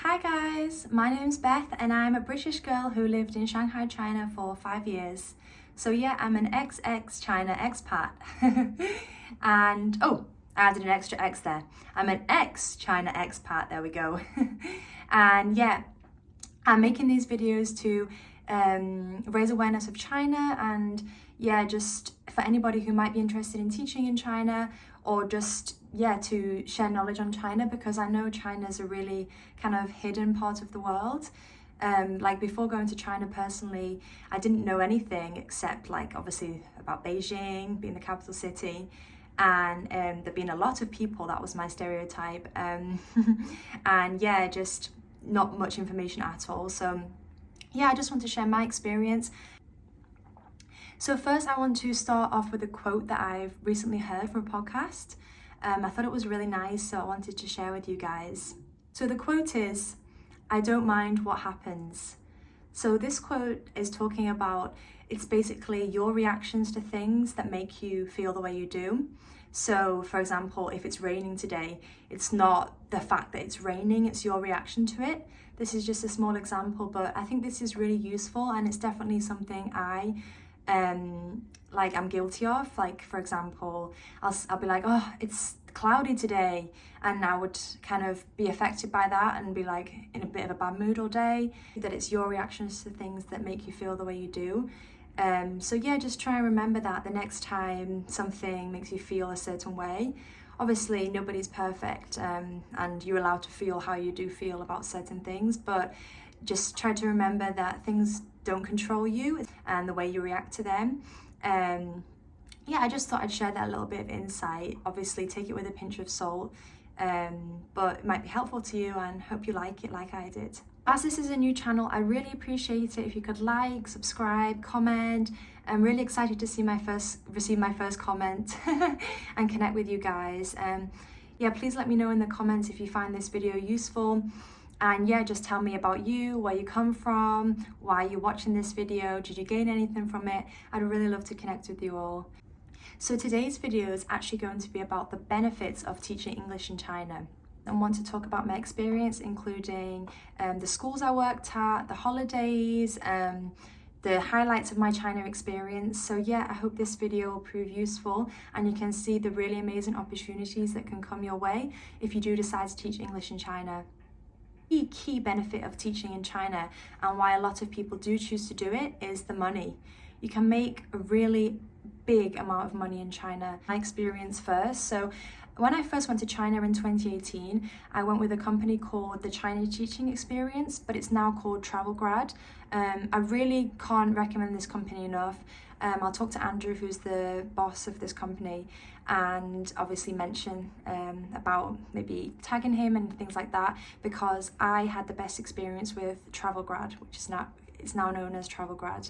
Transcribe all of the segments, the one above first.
Hi guys, my name's Beth and I'm a British girl who lived in Shanghai, China for 5 years. So yeah, I'm an ex-China expat. And oh, I added an extra X there. I'm an ex-China expat, there we go. And yeah, I'm making these videos to raise awareness of China and yeah, just for anybody who might be interested in teaching in China or just to share knowledge on China, because I know China's a really kind of hidden part of the world. Like before going to China personally, I didn't know anything except like obviously about Beijing being the capital city, and there being a lot of people, that was my stereotype, and yeah, just not much information at all. So yeah, I just want to share my experience. So first I want to start off with a quote that I've recently heard from a podcast. I thought it was really nice, so I wanted to share with you guys. So the quote is, "I don't mind what happens." So this quote is talking about, it's basically your reactions to things that make you feel the way you do. So for example, if it's raining today, it's not the fact that it's raining, it's your reaction to it. This is just a small example, but I think this is really useful and it's definitely something I'm guilty of. Like for example, I'll be like, oh, it's cloudy today, and I would kind of be affected by that and be like in a bit of a bad mood all day. That it's your reactions to things that make you feel the way you do. So yeah, just try and remember that the next time something makes you feel a certain way. Obviously nobody's perfect, and you're allowed to feel how you do feel about certain things, but just try to remember that things don't control you and the way you react to them. Yeah, I just thought I'd share that little bit of insight. Obviously take it with a pinch of salt, but it might be helpful to you and hope you like it like I did. As this is a new channel, I really appreciate it if you could like, subscribe, comment. I'm really excited to receive my first comment and connect with you guys. Yeah, please let me know in the comments if you find this video useful. And yeah, just tell me about you, where you come from, why you're watching this video, did you gain anything from it? I'd really love to connect with you all. So today's video is actually going to be about the benefits of teaching English in China. I want to talk about my experience, including the schools I worked at, the holidays, the highlights of my China experience. So yeah, I hope this video will prove useful and you can see the really amazing opportunities that can come your way if you do decide to teach English in China. The key benefit of teaching in China and why a lot of people do choose to do it is the money. You can make a really big amount of money in China. My experience first. So when I first went to China in 2018, I went with a company called the China Teaching Experience, but it's now called Travel Grad. I really can't recommend this company enough. I'll talk to Andrew, who's the boss of this company, and obviously mention about maybe tagging him and things like that, because I had the best experience with Travel Grad, which is now known as Travel Grad.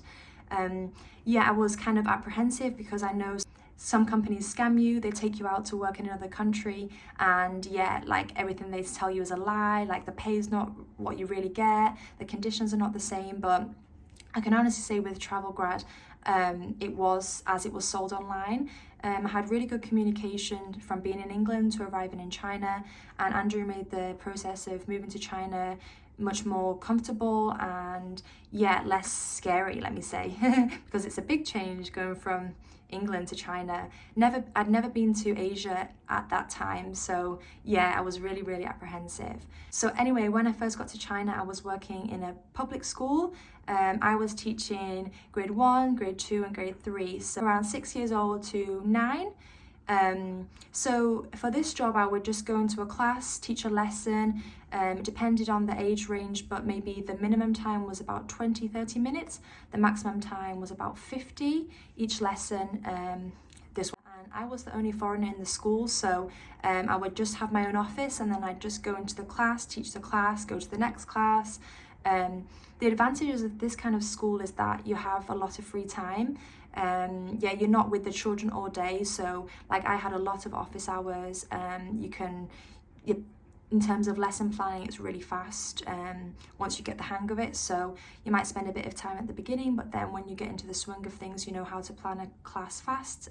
Yeah, I was kind of apprehensive because I know some companies scam you, they take you out to work in another country, and yeah, like everything they tell you is a lie, like the pay is not what you really get, the conditions are not the same. But I can honestly say with Travel Grad, it was as it was sold online. I had really good communication from being in England to arriving in China, and Andrew made the process of moving to China much more comfortable and yeah, less scary, let me say, because it's a big change going from England to China. I'd never been to Asia at that time, so yeah, I was really apprehensive. So anyway, when I first got to China, I was working in a public school. I was teaching grade 1, grade 2 and grade 3, so around 6 years old to 9. So for this job, I would just go into a class, teach a lesson. It depended on the age range, but maybe the minimum time was about 20-30 minutes. The maximum time was about 50 each lesson. And I was the only foreigner in the school, so I would just have my own office, and then I'd just go into the class, teach the class, go to the next class. The advantages of this kind of school is that you have a lot of free time. Yeah, you're not with the children all day, so like I had a lot of office hours. In terms of lesson planning, it's really fast once you get the hang of it. So you might spend a bit of time at the beginning, but then when you get into the swing of things, you know how to plan a class fast.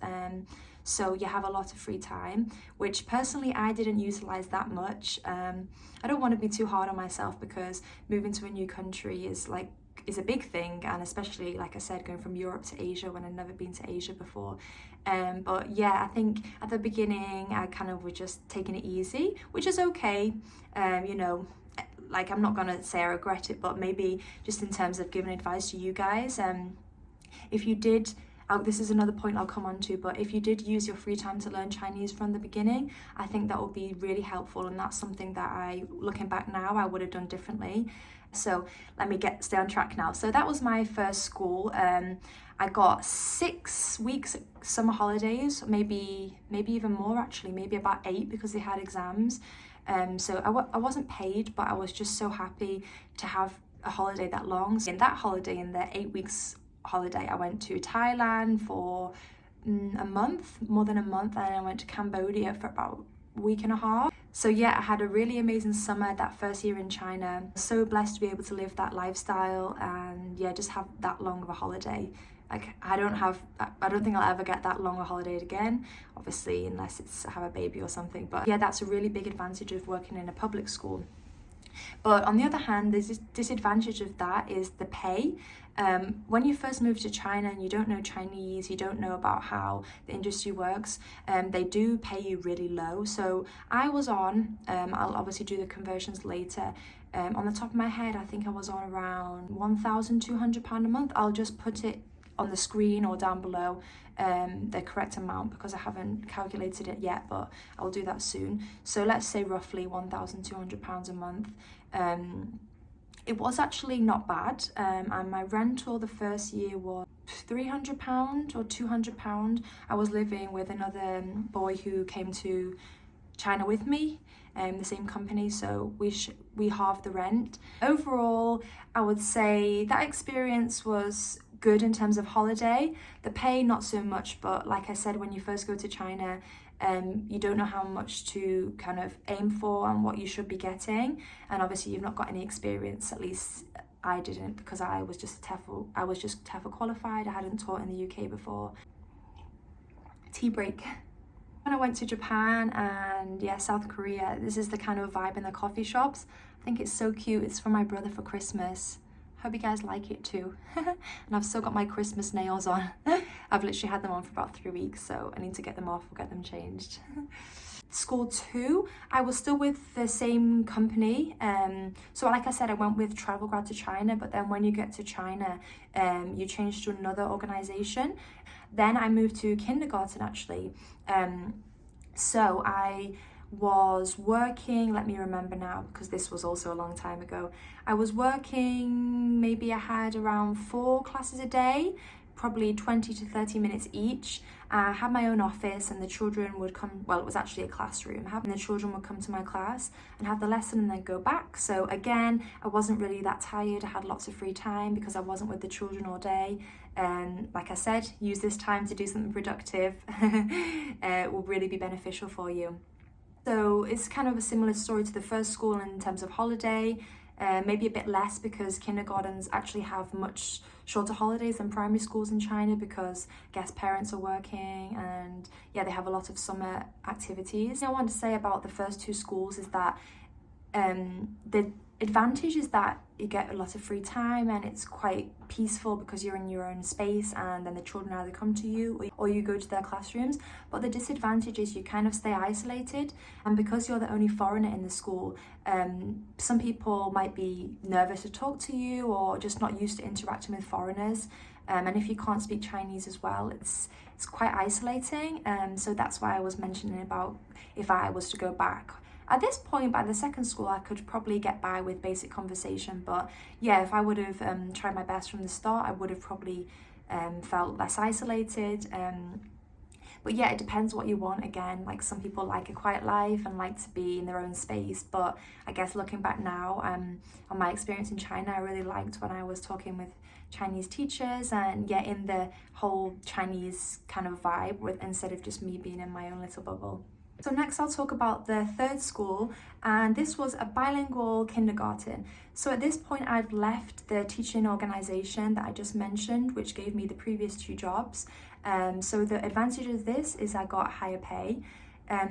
so you have a lot of free time, which personally I didn't utilize that much. I don't want to be too hard on myself because moving to a new country is a big thing, and especially, like I said, going from Europe to Asia when I'd never been to Asia before. But yeah, I think at the beginning I kind of was just taking it easy, which is okay. You know, like, I'm not gonna say I regret it, but maybe just in terms of giving advice to you guys, if you did, this is another point I'll come on to, but if you did use your free time to learn Chinese from the beginning, I think that would be really helpful, and that's something that looking back now, I would have done differently. So let me stay on track now. So that was my first school. I got 6 weeks summer holidays, maybe even more actually, maybe about 8 because they had exams. So I wasn't paid, but I was just so happy to have a holiday that long. So in that holiday, in the 8 weeks holiday, I went to Thailand for a month, more than a month, and I went to Cambodia for about a week and a half. So yeah, I had a really amazing summer that first year in China. So blessed to be able to live that lifestyle and yeah, just have that long of a holiday. Like, I don't think I'll ever get that long a holiday again, obviously, unless I have a baby or something. But yeah, that's a really big advantage of working in a public school. But on the other hand, there's this disadvantage of that is the pay. When you first move to China and you don't know Chinese, you don't know about how the industry works, they do pay you really low. So I was on, I'll obviously do the conversions later, on the top of my head, I think I was on around £1,200 a month. I'll just put it on the screen or down below, the correct amount, because I haven't calculated it yet, but I'll do that soon. So let's say roughly £1,200 a month. It was actually not bad, and my rental the first year was £300 or £200. I was living with another boy who came to China with me, the same company, so we halved the rent. Overall, I would say that experience was good in terms of holiday. The pay, not so much, but like I said, when you first go to China, you don't know how much to kind of aim for and what you should be getting, and obviously you've not got any experience. At least I didn't, because I was just TEFL qualified. I hadn't taught in the UK before. Tea break. When I went to Japan and yeah, South Korea, this is the kind of vibe in the coffee shops. I think it's so cute. It's for my brother for Christmas. Hope you guys like it too. And I've still got my Christmas nails on. I've literally had them on for about 3 weeks, so I need to get them off or get them changed. School 2, I was still with the same company. So like I said, I went with Travel Grad to China, but then when you get to China, you change to another organization. Then I moved to kindergarten actually. So I was working, let me remember now, because this was also a long time ago. I was working, maybe I had around 4 classes a day, probably 20 to 30 minutes each. I had my own office and the children would come, well, it was actually a classroom, and the children would come to my class and have the lesson and then go back. So again, I wasn't really that tired. I had lots of free time because I wasn't with the children all day. And like I said, use this time to do something productive. It will really be beneficial for you. So it's kind of a similar story to the first school in terms of holiday, maybe a bit less because kindergartens actually have much shorter holidays than primary schools in China, because I guess parents are working and yeah, they have a lot of summer activities. What I want to say about the first 2 schools is that the advantage is that you get a lot of free time and it's quite peaceful because you're in your own space, and then the children either come to you or you go to their classrooms. But the disadvantage is you kind of stay isolated, and because you're the only foreigner in the school, some people might be nervous to talk to you or just not used to interacting with foreigners. And if you can't speak Chinese as well, it's quite isolating. So that's why I was mentioning about if I was to go back. At this point, by the second school, I could probably get by with basic conversation. But yeah, if I would have tried my best from the start, I would have probably felt less isolated. But yeah, it depends what you want. Again, like, some people like a quiet life and like to be in their own space. But I guess looking back now on my experience in China, I really liked when I was talking with Chinese teachers and yeah, in the whole Chinese kind of vibe, with instead of just me being in my own little bubble. So next I'll talk about the third school, and this was a bilingual kindergarten. So at this point I'd left the teaching organisation that I just mentioned, which gave me the previous 2 jobs. So the advantage of this is I got higher pay.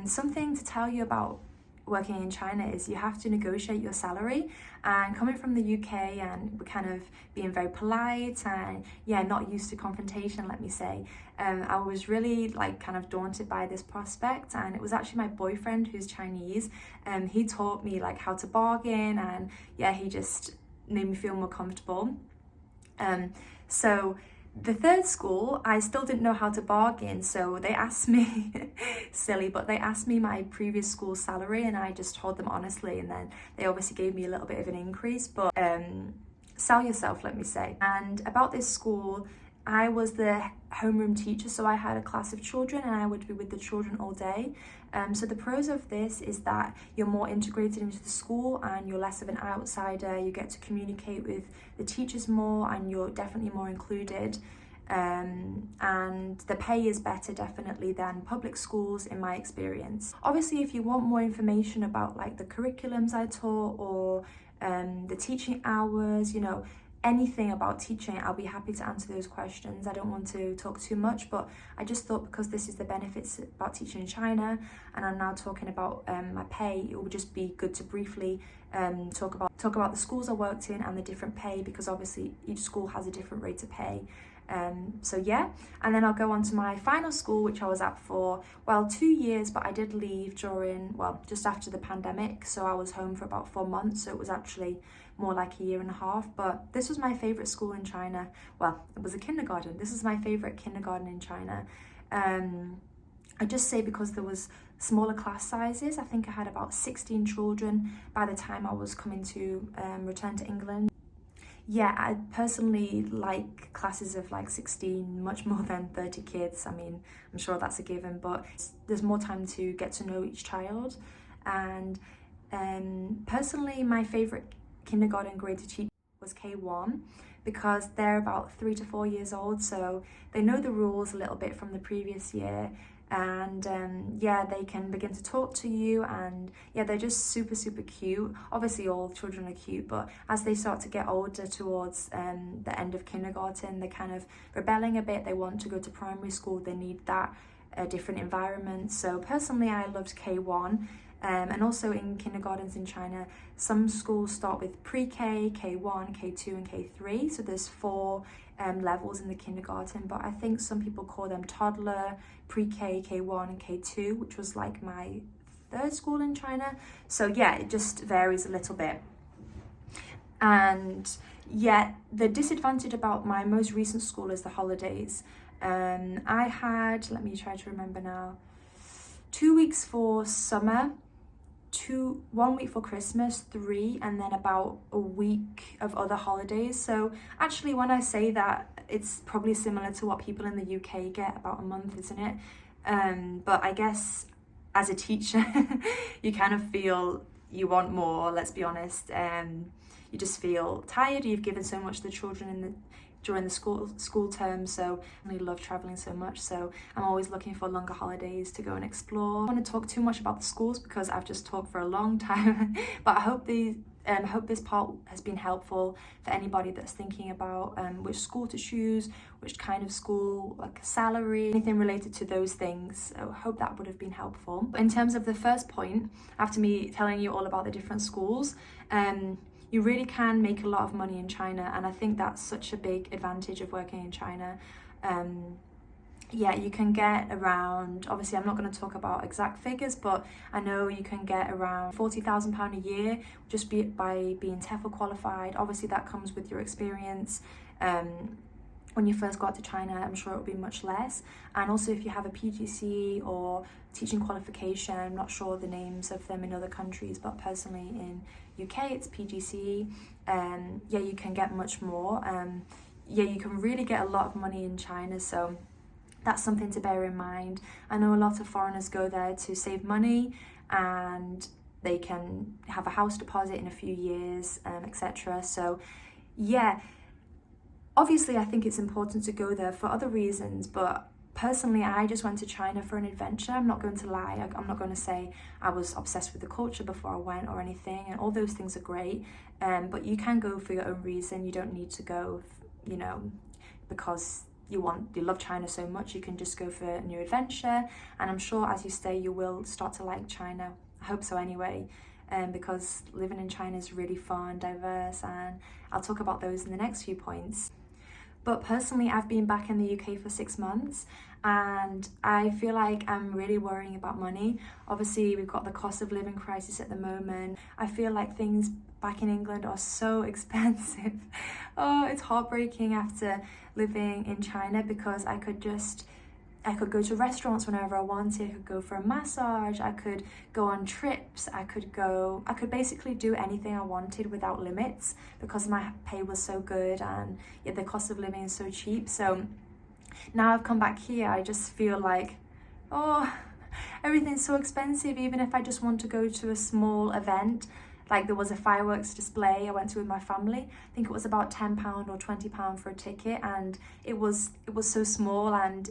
Something to tell you about working in China is you have to negotiate your salary, and coming from the UK and kind of being very polite and not used to confrontation, let me say, I was really like kind of daunted by this prospect. And it was actually my boyfriend, who's Chinese, he taught me like how to bargain, and he just made me feel more comfortable. So the third school, I still didn't know how to bargain, so they asked me, silly, but they asked me my previous school's salary, and I just told them honestly, and then they obviously gave me a little bit of an increase, but sell yourself, let me say. And about this school, I was the homeroom teacher, so I had a class of children and I would be with the children all day. So the pros of this is that you're more integrated into the school and you're less of an outsider. You get to communicate with the teachers more and you're definitely more included. And the pay is better definitely than public schools in my experience. Obviously, if you want more information about like the curriculums I taught or the teaching hours, anything about teaching, I'll be happy to answer those questions. I don't want to talk too much, but I just thought because this is the benefits about teaching in China and I'm now talking about my pay, it would just be good to briefly talk about the schools I worked in and the different pay, because obviously each school has a different rate of pay. And then I'll go on to my final school, which I was at for 2 years, but I did leave just after the pandemic, so I was home for about 4 months, so it was actually more like a year and a half. But this was my favorite school in China. It was a kindergarten. This is my favorite kindergarten in China. I just say because there was smaller class sizes. I think I had about 16 children by the time I was coming to return to England. I personally like classes of like 16 much more than 30 kids. I mean, I'm sure that's a given, but there's more time to get to know each child. And personally, my favorite kindergarten grade to teach was K1, because they're about 3 to 4 years old, so they know the rules a little bit from the previous year. And they can begin to talk to you, and they're just super cute. Obviously all children are cute, but as they start to get older towards the end of kindergarten, they're kind of rebelling a bit. They want to go to primary school, they need that different environment. So personally I loved K1. And also in kindergartens in China, some schools start with pre-K, K1, K2 and K3. So there's 4 levels in the kindergarten, but I think some people call them toddler, pre-K, K1 and K2, which was like my 3rd school in China. So it just varies a little bit. And the disadvantage about my most recent school is the holidays. I had, let me try to remember now, 2 weeks for summer, 1 week for Christmas, 3, and then about a week of other holidays. So actually, when I say that, it's probably similar to what people in the UK get, about a month, isn't it? But I guess as a teacher, you kind of feel you want more, let's be honest. You just feel tired. You've given so much to the children during the school term, so I really love traveling so much, so I'm always looking for longer holidays to go and explore. I don't want to talk too much about the schools because I've just talked for a long time, but I hope this part has been helpful for anybody that's thinking about which school to choose, which kind of school, like salary, anything related to those things. So I hope that would have been helpful. In terms of the first point, after me telling you all about the different schools, you really can make a lot of money in China, and I think that's such a big advantage of working in China. You can get around, obviously I'm not going to talk about exact figures, but I know you can get around £40,000 a year just by being TEFL qualified. Obviously that comes with your experience. When you first got to China, I'm sure it will be much less. And also if you have a PGCE or teaching qualification, I'm not sure the names of them in other countries, but personally in UK it's PGCE. You can get much more. You can really get a lot of money in China, so that's something to bear in mind. I know a lot of foreigners go there to save money, and they can have a house deposit in a few years, etc. So obviously I think it's important to go there for other reasons, but personally, I just went to China for an adventure. I'm not going to lie. I'm not going to say I was obsessed with the culture before I went or anything, and all those things are great. But you can go for your own reason. You don't need to go, because you love China so much. You can just go for a new adventure, and I'm sure as you stay, you will start to like China. I hope so anyway. Because living in China is really fun, diverse, and I'll talk about those in the next few points. But personally, I've been back in the UK for 6 months, and I feel like I'm really worrying about money. Obviously, we've got the cost of living crisis at the moment. I feel like things back in England are so expensive. Oh, it's heartbreaking after living in China, because I could go to restaurants whenever I wanted. I could go for a massage, I could go on trips, I could basically do anything I wanted without limits, because my pay was so good and the cost of living is so cheap. So now I've come back here, I just feel like, oh, everything's so expensive. Even if I just want to go to a small event, like there was a fireworks display I went to with my family. I think it was about £10 or £20 for a ticket, and it was so small, and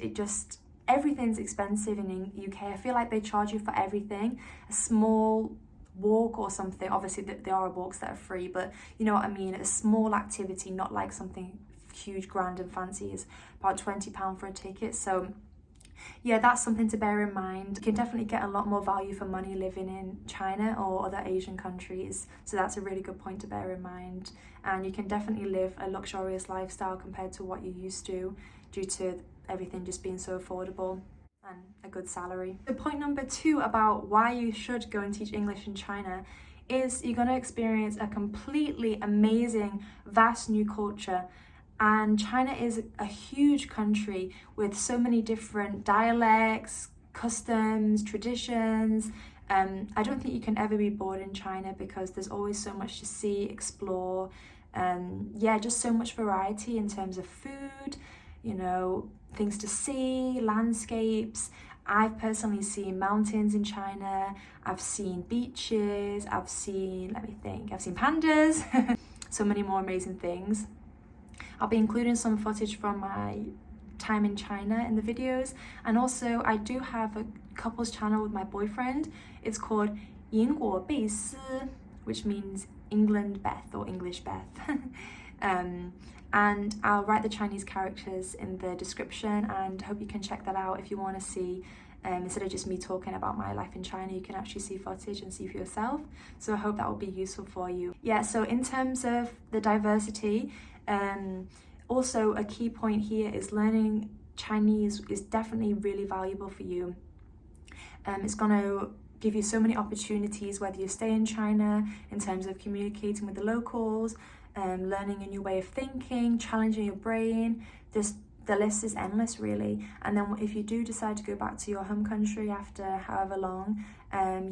everything's expensive in the UK. I feel like they charge you for everything. A small walk or something, obviously there are walks that are free, but you know what I mean, a small activity, not like something huge, grand and fancy, is about £20 for a ticket. So yeah, that's something to bear in mind. You can definitely get a lot more value for money living in China or other Asian countries, so that's a really good point to bear in mind. And you can definitely live a luxurious lifestyle compared to what you used to, due to everything just being so affordable and a good salary. So point number 2 about why you should go and teach English in China is you're going to experience a completely amazing, vast new culture. And China is a huge country with so many different dialects, customs, traditions. I don't think you can ever be bored in China, because there's always so much to see, explore. Just so much variety in terms of food, things to see, landscapes. I've personally seen mountains in China, I've seen beaches, I've seen pandas, so many more amazing things. I'll be including some footage from my time in China in the videos, and also I do have a couples channel with my boyfriend. It's called 英国贝丝, which means England Beth or English Beth. And I'll write the Chinese characters in the description, and hope you can check that out if you want to see. Instead of just me talking about my life in China, you can actually see footage and see for yourself. So I hope that will be useful for you. Yeah, so in terms of the diversity, also a key point here is learning Chinese is definitely really valuable for you. It's going to give you so many opportunities, whether you stay in China, in terms of communicating with the locals, learning a new way of thinking, challenging your brain. The list is endless, really. And then if you do decide to go back to your home country after however long,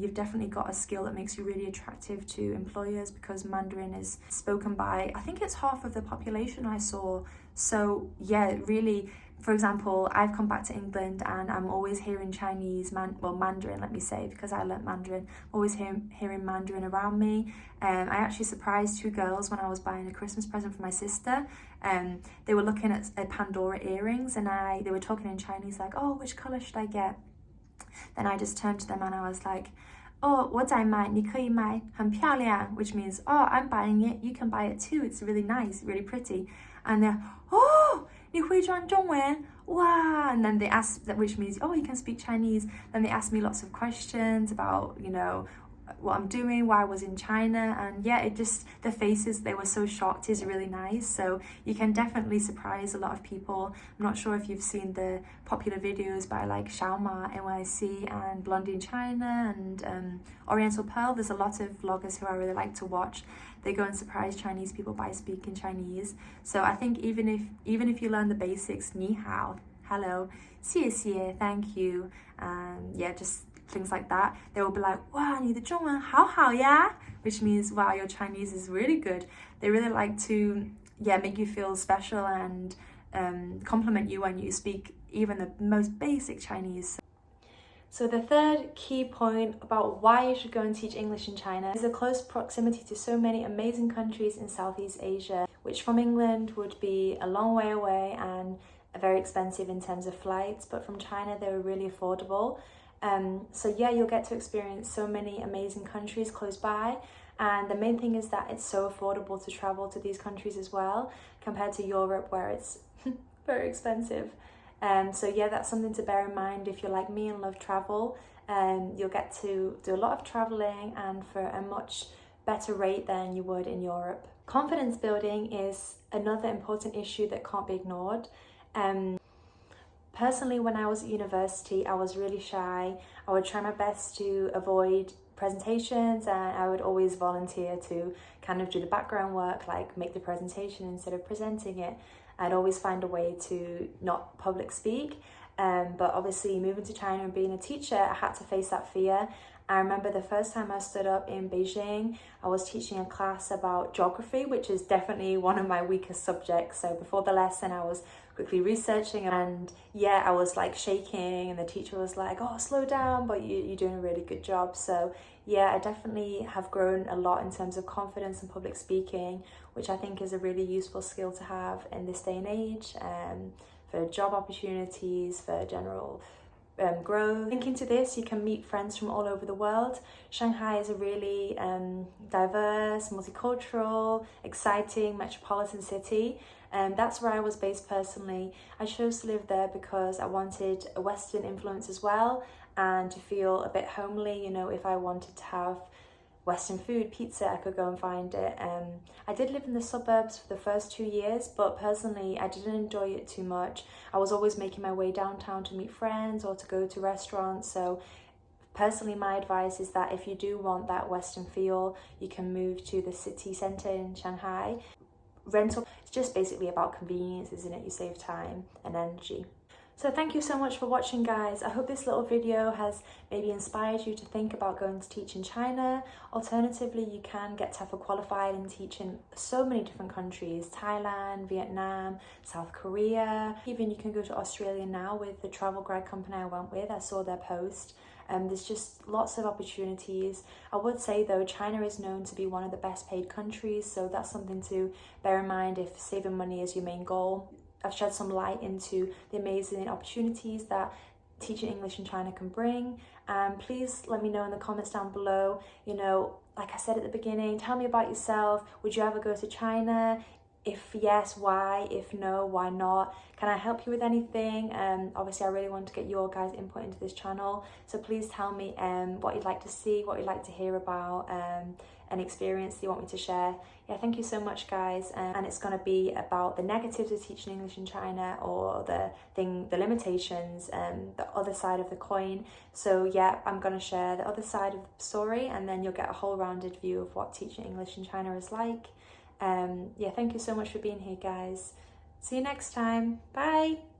you've definitely got a skill that makes you really attractive to employers, because Mandarin is spoken by, I think it's half of the population I saw. So yeah, really, for example, I've come back to England and I'm always hearing Mandarin, let me say, because I learnt Mandarin, always hearing Mandarin around me. I actually surprised 2 girls when I was buying a Christmas present for my sister. They were looking at Pandora earrings, and they were talking in Chinese, like, oh, which colour should I get? Then I just turned to them and I was like, oh, 我在买, 你可以买, 很漂亮, which means, oh, I'm buying it, you can buy it too, it's really nice, really pretty. And they're, oh, 你会讲中文? Wow. And then they asked, which means, oh, you can speak Chinese. Then they asked me lots of questions about, what I'm doing, why I was in China, and yeah, the faces, they were so shocked, is really nice. So you can definitely surprise a lot of people. I'm not sure if you've seen the popular videos by like Xiaoma NYC and Blondie in China and Oriental Pearl. There's a lot of vloggers who I really like to watch. They go and surprise Chinese people by speaking Chinese. So I think even if you learn the basics, 你好, hello, 谢谢, thank you, just things like that, they will be like, wow, 你的中文好好呀, which means, wow, your Chinese is really good. They really like to make you feel special and compliment you when you speak even the most basic Chinese. So the third key point about why you should go and teach English in China is the close proximity to so many amazing countries in Southeast Asia, which from England would be a long way away, and very expensive in terms of flights, but from China they were really affordable. So yeah, you'll get to experience so many amazing countries close by, and the main thing is that it's so affordable to travel to these countries as well, compared to Europe where it's very expensive. So yeah, that's something to bear in mind if you're like me and love travel. You'll get to do a lot of traveling, and for a much better rate than you would in Europe. Confidence building is another important issue that can't be ignored. Personally, when I was at university, I was really shy. I would try my best to avoid presentations, and I would always volunteer to kind of do the background work, like make the presentation instead of presenting it. I'd always find a way to not public speak. But obviously moving to China and being a teacher, I had to face that fear. I remember the first time I stood up in Beijing, I was teaching a class about geography, which is definitely one of my weakest subjects. So before the lesson, I was quickly researching, and yeah, I was like shaking, and the teacher was like, oh, slow down, but you're doing a really good job. So yeah, I definitely have grown a lot in terms of confidence and public speaking, which I think is a really useful skill to have in this day and age, for job opportunities, for general growth. Linking to this, you can meet friends from all over the world. Shanghai is a really diverse, multicultural, exciting metropolitan city. That's where I was based personally. I chose to live there because I wanted a Western influence as well, and to feel a bit homely. You know, if I wanted to have Western food, pizza, I could go and find it. I did live in the suburbs for the first 2 years, but personally I didn't enjoy it too much. I was always making my way downtown to meet friends or to go to restaurants. So personally, my advice is that if you do want that Western feel, you can move to the city centre in Shanghai. Rental, it's just basically about convenience, isn't it? You save time and energy. So thank you so much for watching, guys. I hope this little video has maybe inspired you to think about going to teach in China. Alternatively, you can get TEFL qualified and teach in so many different countries: Thailand, Vietnam, South Korea. Even you can go to Australia now with the travel grad company I went with. I saw their post. There's just lots of opportunities. I would say though, China is known to be one of the best paid countries, so that's something to bear in mind if saving money is your main goal. I've shed some light into the amazing opportunities that teaching English in China can bring. Please let me know in the comments down below, you know, like I said at the beginning, tell me about yourself. Would you ever go to China? If yes, why? If no, why not? Can I help you with anything? Obviously I really want to get your guys' input into this channel, so please tell me what you'd like to see, what you'd like to hear about, an experience you want me to share. Yeah, thank you so much, guys. And it's going to be about the negatives of teaching English in China, or the limitations, the other side of the coin. So yeah, I'm going to share the other side of the story, and then you'll get a whole rounded view of what teaching English in China is like. Yeah, thank you so much for being here, guys. See you next time. Bye.